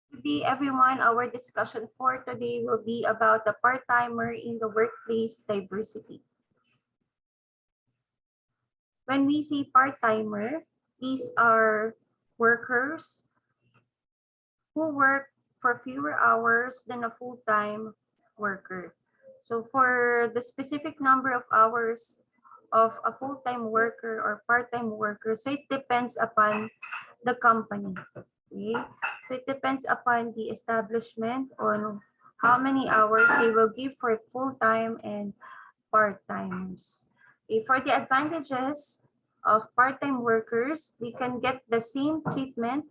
Good day, everyone. Our discussion for today will be about the part-timer in the workplace diversity. When we say part-timer, these are workers who work for fewer hours than a full-time worker. So for the specific number of hours of a full-time worker or part-time worker, so it depends upon the company. Okay? So it depends upon the establishment on how many hours they will give for full-time and part-timers. Okay, for the advantages of part-time workers, they can get the same treatment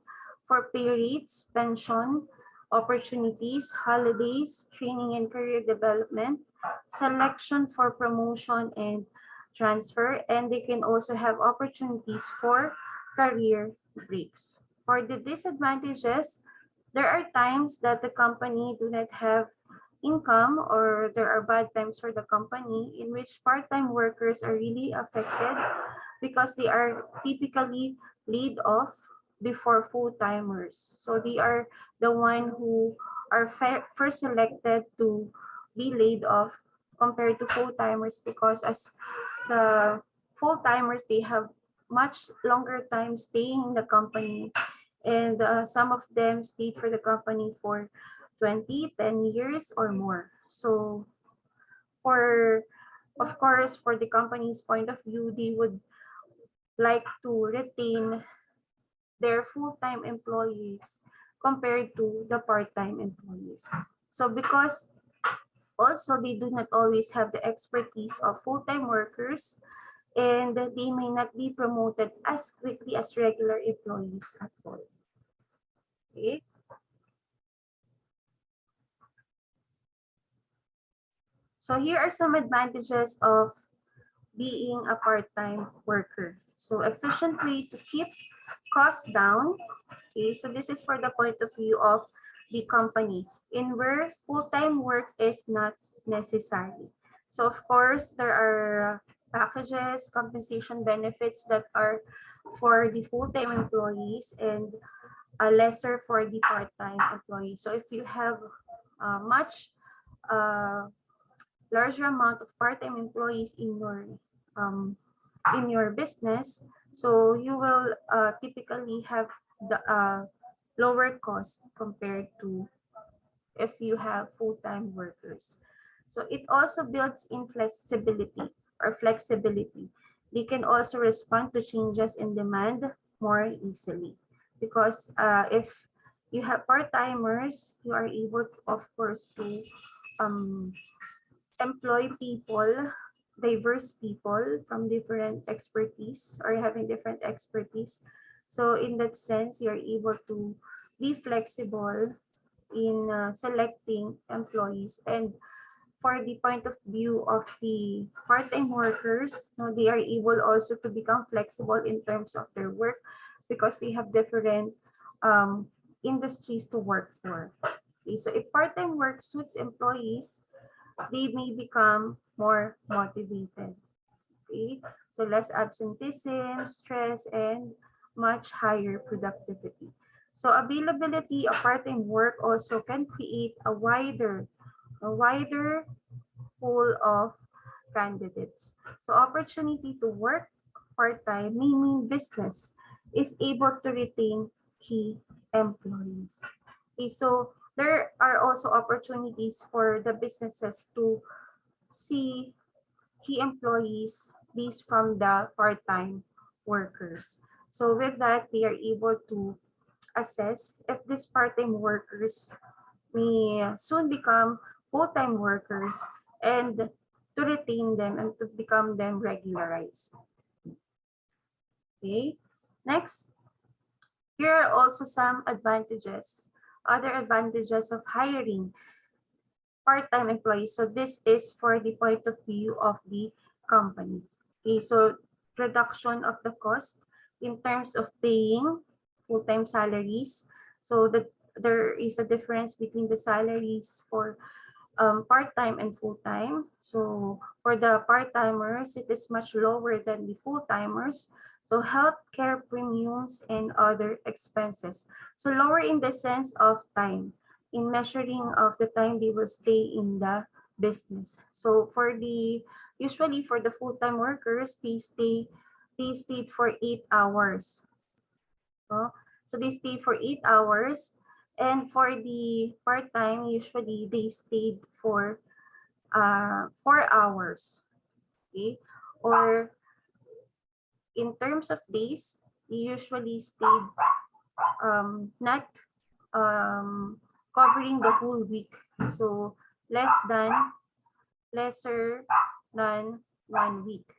for pay rates, pension, opportunities, holidays, training and career development, selection for promotion and transfer, and they can also have opportunities for career breaks. For the disadvantages, there are times that the company do not have income or there are bad times for the company in which part-time workers are really affected because they are typically laid off before full-timers. So they are the one who are first selected to be laid off compared to full-timers because as the full-timers, they have much longer time staying in the company and some of them stayed for the company for 10 years or more. So for, of course, for the company's point of view, they would like to retain their full-time employees compared to the part-time employees. So because also they do not always have the expertise of full-time workers and they may not be promoted as quickly as regular employees at all. Okay. So here are some advantages of being a part-time worker. So efficient way to keep costs down. Okay, so this is for the point of view of the company in where full-time work is not necessary. So of course, there are packages, compensation benefits that are for the full-time employees and lesser for the part-time employees. So if you have much larger amount of part-time employees um, in your business, so you will typically have the lower cost compared to if you have full-time workers. So it also builds in flexibility. They can also respond to changes in demand more easily because if you have part-timers, you are able to, of course, to um, employ people, diverse people from different expertise or having different expertise. So in that sense, you're able to be flexible in selecting employees. And for the point of view of the part-time workers, they are able also to become flexible in terms of their work because they have different industries to work for. Okay, so if part-time work suits employees, they may become more motivated. Okay, so less absenteeism, stress, and much higher productivity. So availability of part-time work also can create a wider pool of candidates. So opportunity to work part-time, meaning business is able to retain key employees. Okay, so there are also opportunities for the businesses to see key employees based from the part-time workers. So with that, they are able to assess if these part-time workers may soon become full-time workers and to retain them and to become them regularized. Okay, next, here are also some advantages, other advantages of hiring part-time employees. So this is for the point of view of the company. Okay, so reduction of the cost in terms of paying full-time salaries. So that there is a difference between the salaries for part-time and full-time. So for the part-timers, it is much lower than the full-timers. So healthcare premiums and other expenses. So lower in the sense of time, in measuring of the time they will stay in the business. So usually for the full-time workers, they stayed for 8 hours. No? So they stayed for 8 hours. And for the part-time, usually they stayed for 4 hours. Okay? Or in terms of days, they usually stayed not um, covering the whole week. So lesser than 1 week.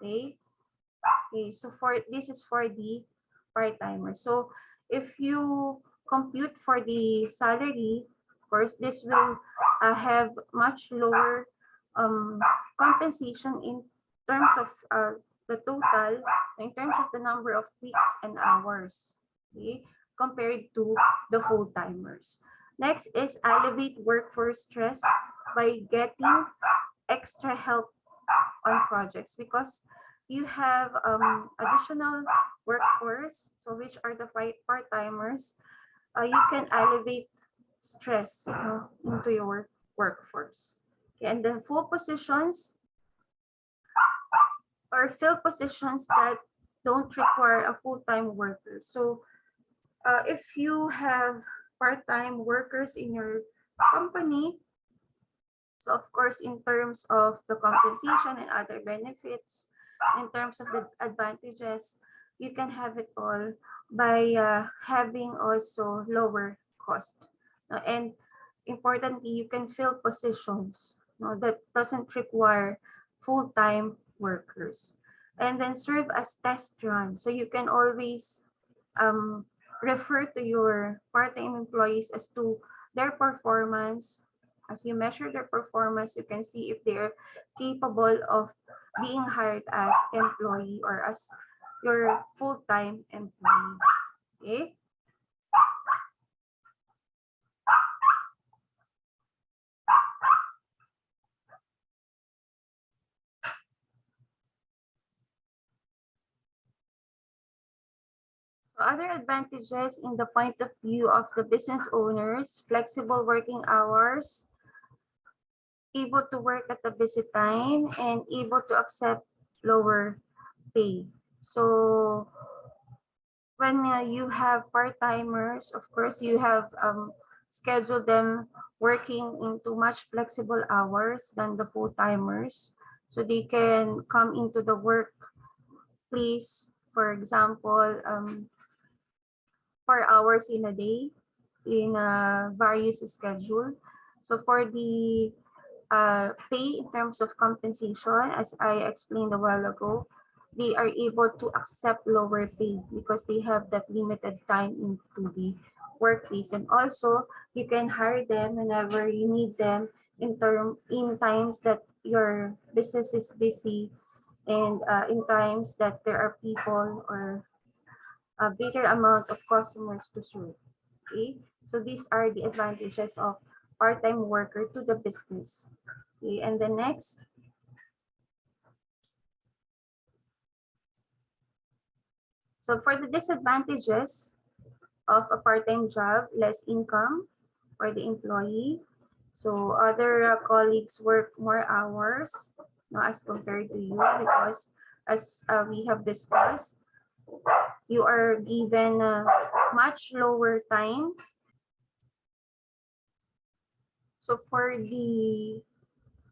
Okay. Okay. So this is for the part-timer. So if you compute for the salary, of course, this will have much lower um, compensation in terms of the total, in terms of the number of weeks and hours, okay, compared to the full-timers. Next is elevate workforce stress by getting extra help on projects, because you have additional workforce, so which are the part-timers. You can elevate stress into your workforce. Okay, and then full positions or fill positions that don't require a full-time worker. So if you have part-time workers in your company, so of course, in terms of the compensation and other benefits, in terms of the advantages, you can have it all by having also lower cost. And importantly, you can fill positions that doesn't require full-time workers. And then serve as test run. So you can always um, refer to your part-time employees as to their performance. As you measure their performance, you can see if they're capable of being hired as employee or as your full-time employee. Okay. Other advantages in the point of view of the business owners: flexible working hours, able to work at a busy time, and able to accept lower pay. So when you have part-timers, of course, you have scheduled them working into much flexible hours than the full-timers. So they can come into the workplace, for example, 4 hours in a day in a various schedule. So for the pay in terms of compensation, as I explained a while ago, they are able to accept lower pay because they have that limited time into the workplace. And also, you can hire them whenever you need them in times that your business is busy, and in times that there are people or a bigger amount of customers to serve. Okay, so these are the advantages of part-time worker to the business. Okay, and the next, so for the disadvantages of a part-time job: less income for the employee. So other colleagues work more hours as compared to you, because as we have discussed, you are given much lower time. So for the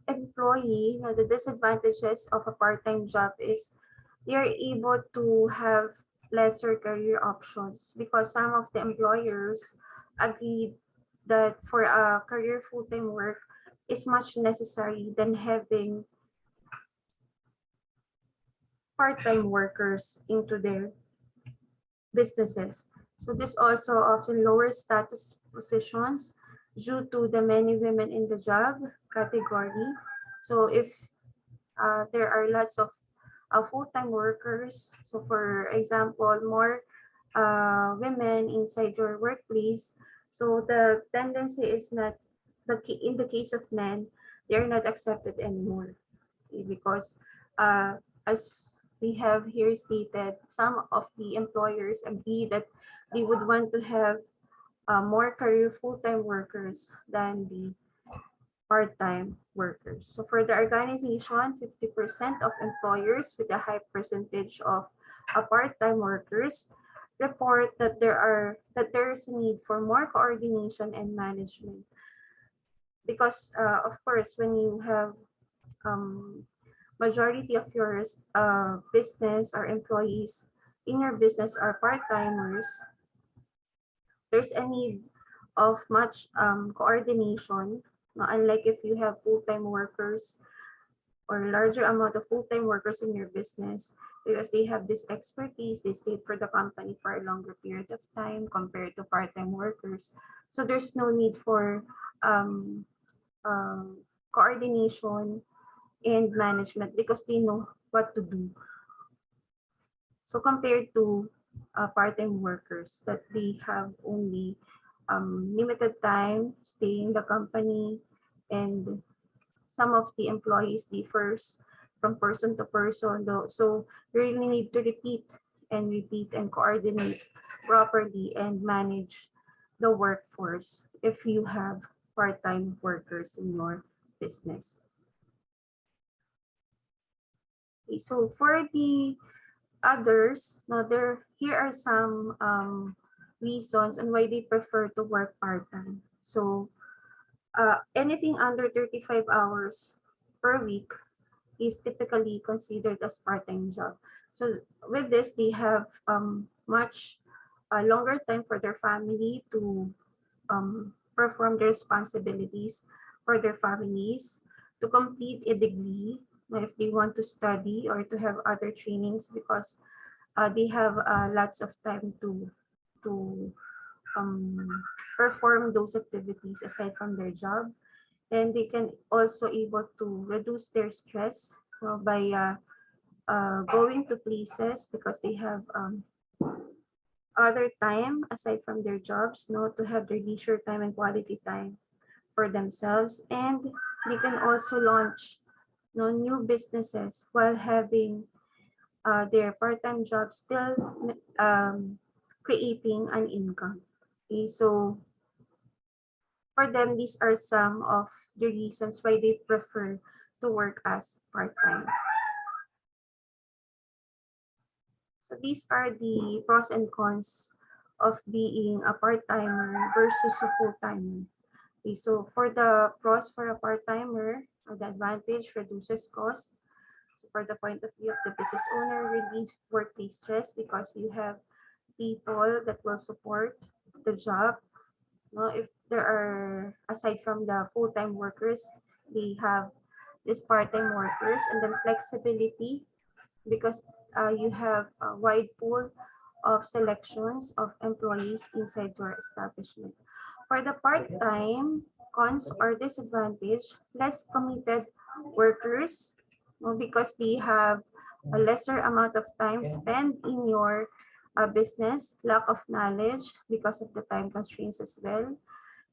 employee, the disadvantages of a part-time job is they are able to have lesser career options, because some of the employers agreed that for a career full-time work is much necessary than having part-time workers into their businesses. So this also often lowers status positions due to the many women in the job category. So if there are lots of full-time workers, so for example, more women inside your workplace, so the tendency is not in the case of men, they're not accepted anymore. Okay, because as we have here stated some of the employers agree that they would want to have more career full-time workers than the part-time workers. So for the organization, 50% of employers with a high percentage of part-time workers report that there's a need for more coordination and management. Because of course, when you have majority of your business or employees in your business are part-timers, there's a need of much coordination. No, unlike if you have full-time workers or larger amount of full-time workers in your business, because they have this expertise, they stay for the company for a longer period of time compared to part-time workers. So there's no need for um, coordination and management because they know what to do. So compared to part-time workers that they have only limited time stay in the company, and some of the employees differs from person to person though. So you really need to repeat and coordinate properly and manage the workforce if you have part-time workers in your business. Okay, so for the others, here are some reasons on why they prefer to work part-time. So anything under 35 hours per week is typically considered as part-time job. So with this, they have much longer time for their family to perform their responsibilities for their families, to complete a degree if they want to study or to have other trainings, because they have lots of time to um, perform those activities aside from their job. And they can also able to reduce their stress by going to places because they have other time aside from their jobs, to have their leisure time and quality time for themselves. And they can also launch new businesses while having their part-time job still creating an income. Okay, so for them, these are some of the reasons why they prefer to work as part-time. So these are the pros and cons of being a part-timer versus a full-timer. Okay, so for the pros for a part-timer, the advantage reduces cost. So for the point of view of the business owner, relieve workplace stress because you have people that will support the job. If there are, aside from the full-time workers, they have these part-time workers, and then flexibility because you have a wide pool of selections of employees inside your establishment. For the part-time, cons or disadvantage, less committed workers, because they have a lesser amount of time spent in your business, lack of knowledge because of the time constraints as well,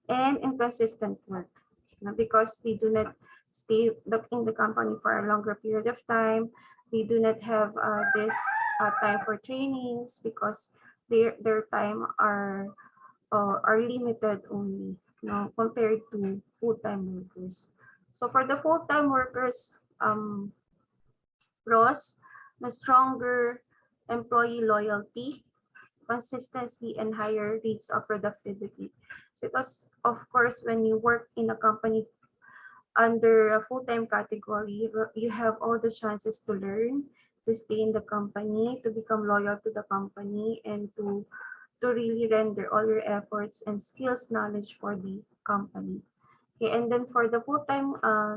and inconsistent work, because they do not stay in the company for a longer period of time. They do not have this time for trainings because their time are limited only, compared to full-time workers. So for the full-time workers, pros, the stronger employee loyalty, consistency, and higher rates of productivity. Because of course, when you work in a company under a full-time category, you have all the chances to learn, to stay in the company, to become loyal to the company, and to really render all your efforts and skills knowledge for the company. Okay, and then for the full-time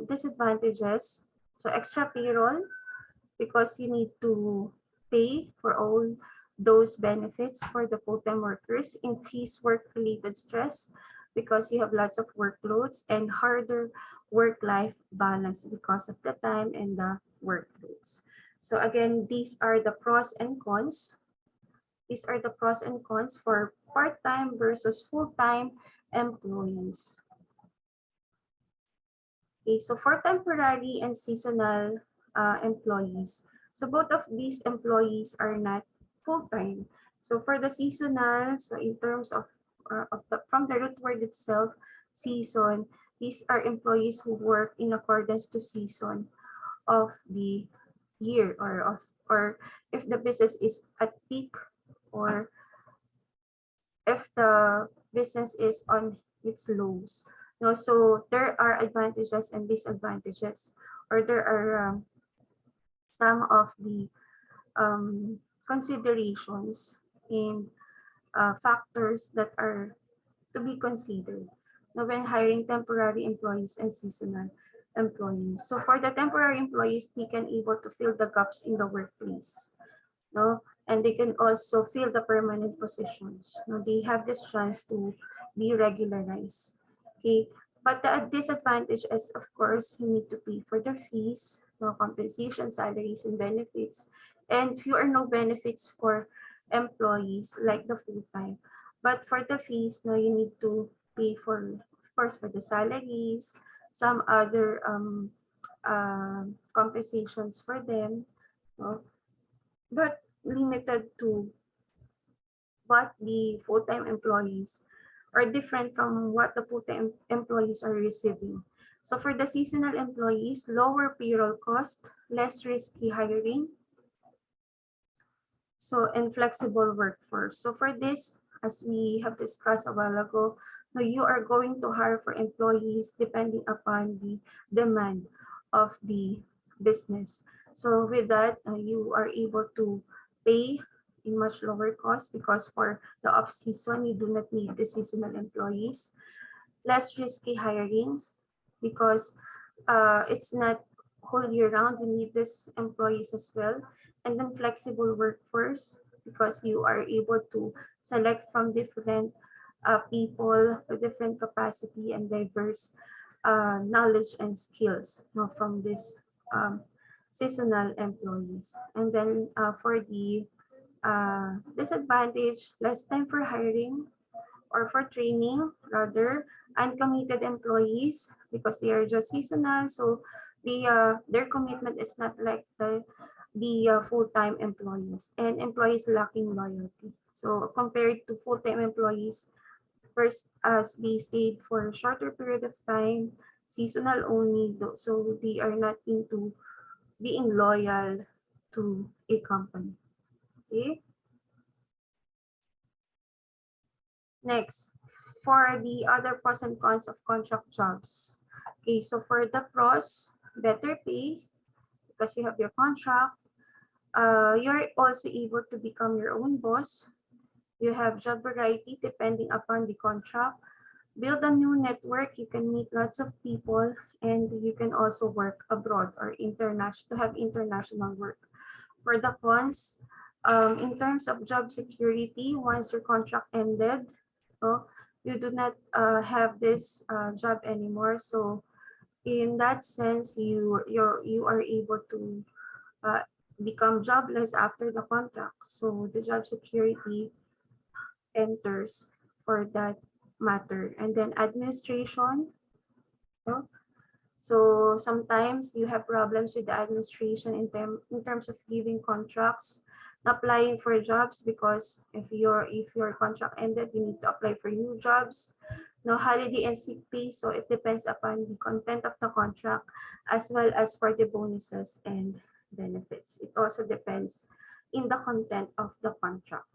disadvantages, so extra payroll, because you need to pay for all those benefits for the full-time workers, increase work-related stress because you have lots of workloads, and harder work-life balance because of the time and the workloads. So again, these are the pros and cons. These are the pros and cons for part-time versus full-time employees. Okay, so for temporary and seasonal employees, So both of these employees are not full-time. So for the seasonal, so in terms of from the root word itself, season, these are employees who work in accordance to season of the year, or if the business is at peak, or if the business is on its lows. No, so there are advantages and disadvantages, or there are some of the considerations and factors that are to be considered when hiring temporary employees and seasonal employees. So for the temporary employees, they can able to fill the gaps in the workplace, no? And they can also fill the permanent positions. No? They have this chance to be regularized. Okay, but the disadvantage is, of course, you need to pay for the fees, no compensation, salaries, and benefits, and few or no benefits for employees like the full time. But for the fees, no, you need to pay for, of course, for the salaries, some other compensations for them, no? But limited to what the full-time employees are different from what the full-time employees are receiving. So for the seasonal employees, lower payroll cost, less risky hiring, so and flexible workforce. So for this, as we have discussed a while ago, now you are going to hire for employees depending upon the demand of the business. So with that, you are able to pay in much lower cost, because for the off season, you do not need the seasonal employees. Less risky hiring, because it's not whole year round, you need these employees as well. And then flexible workforce, because you are able to select from different people with different capacity and diverse knowledge and skills, from this seasonal employees. And then for the disadvantage, less time for hiring or for training, rather uncommitted employees, because they are just seasonal, so their commitment is not like the full-time employees, and employees lacking loyalty. So compared to full-time employees, first, as they stayed for a shorter period of time, seasonal only, so they are not into being loyal to a company. Okay. Next, for the other pros and cons of contract jobs. Okay, so for the pros, better pay because you have your contract. You're also able to become your own boss. You have job variety depending upon the contract. Build a new network. You can meet lots of people, and you can also work abroad or international to have international work. For the cons, in terms of job security, once your contract ended, so you do not have this job anymore. So in that sense, you are able to uh, become jobless after the contract. So the job security enters for that matter. And then administration. No? So sometimes you have problems with the administration in terms of giving contracts, applying for jobs, because if your contract ended, you need to apply for new jobs. No holiday and sick pay, so it depends upon the content of the contract, as well as for the bonuses and benefits. It also depends in the content of the contract.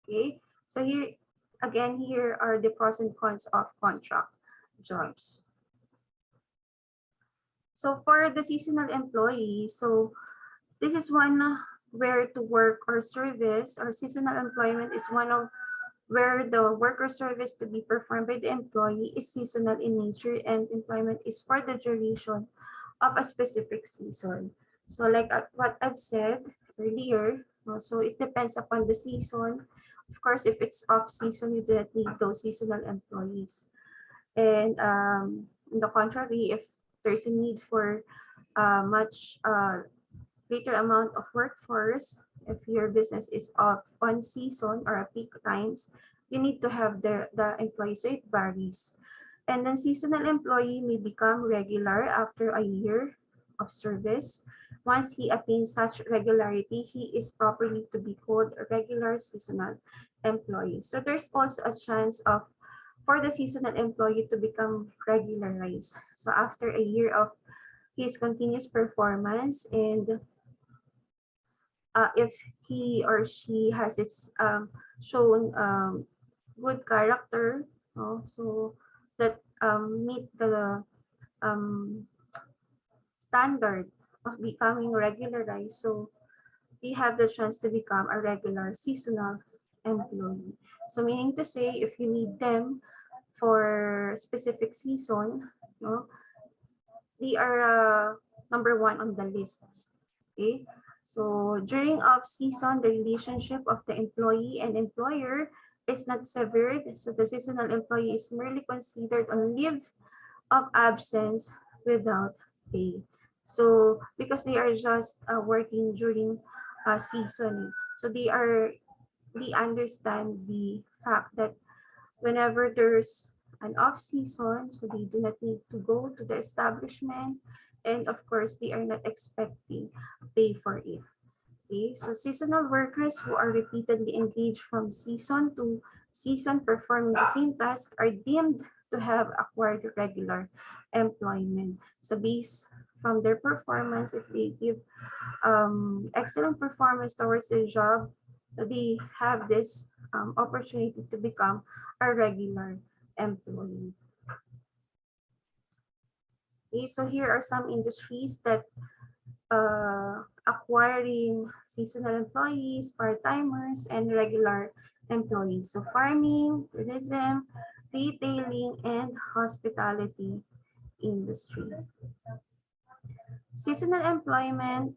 Okay, so here are the pros and cons of contract jobs. So for the seasonal employees, so this is one where to work or service, or seasonal employment is one of where the work or service to be performed by the employee is seasonal in nature, and employment is for the duration of a specific season. So like what I've said earlier, so it depends upon the season. Of course, if it's off season, you do not need those seasonal employees. And on the contrary, if there's a need for much greater amount of workforce, if your business is off on season or at peak times, you need to have the employees, so it varies. And then seasonal employee may become regular after a year of service. Once he attains such regularity, he is properly to be called a regular seasonal employee. So there's also a chance of for the seasonal employee to become regularized. So after a year of his continuous performance, and if he or she has its shown good character, so that meet the um, standard of becoming regularized, so they have the chance to become a regular seasonal employee. So meaning to say, if you need them for specific season, no, they are number one on the lists. Okay, so during off season, the relationship of the employee and employer is not severed. So the seasonal employee is merely considered on leave of absence without pay. So because they are just working during season, so they understand the fact that whenever there's an off season, so they do not need to go to the establishment, and of course they are not expecting pay for it. Okay, so seasonal workers who are repeatedly engaged from season to season performing the same task are deemed to have acquired regular employment. So based from their performance, if they give excellent performance towards their job, they have this opportunity to become a regular employee. Okay, so here are some industries that acquiring seasonal employees, part-timers, and regular employees. So farming, tourism, retailing, and hospitality industry. Seasonal employment.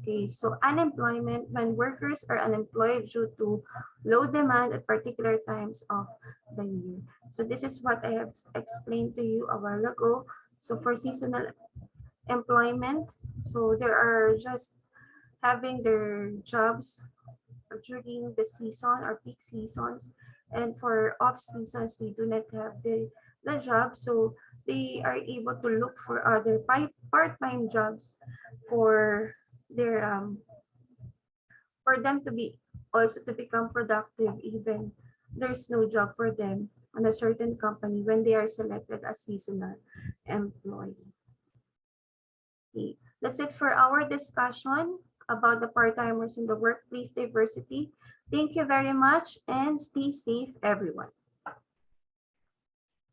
Okay, so unemployment when workers are unemployed due to low demand at particular times of the year. So this is what I have explained to you a while ago. So for seasonal employment, so there are just having their jobs during the season or peak seasons, and for off seasons they do not have the job, so they are able to look for other part-time jobs for their for them to be also to become productive even there's no job for them on a certain company when they are selected as seasonal employee. Okay. That's it for our discussion about the part-timers in the workplace diversity. Thank you very much and stay safe, everyone.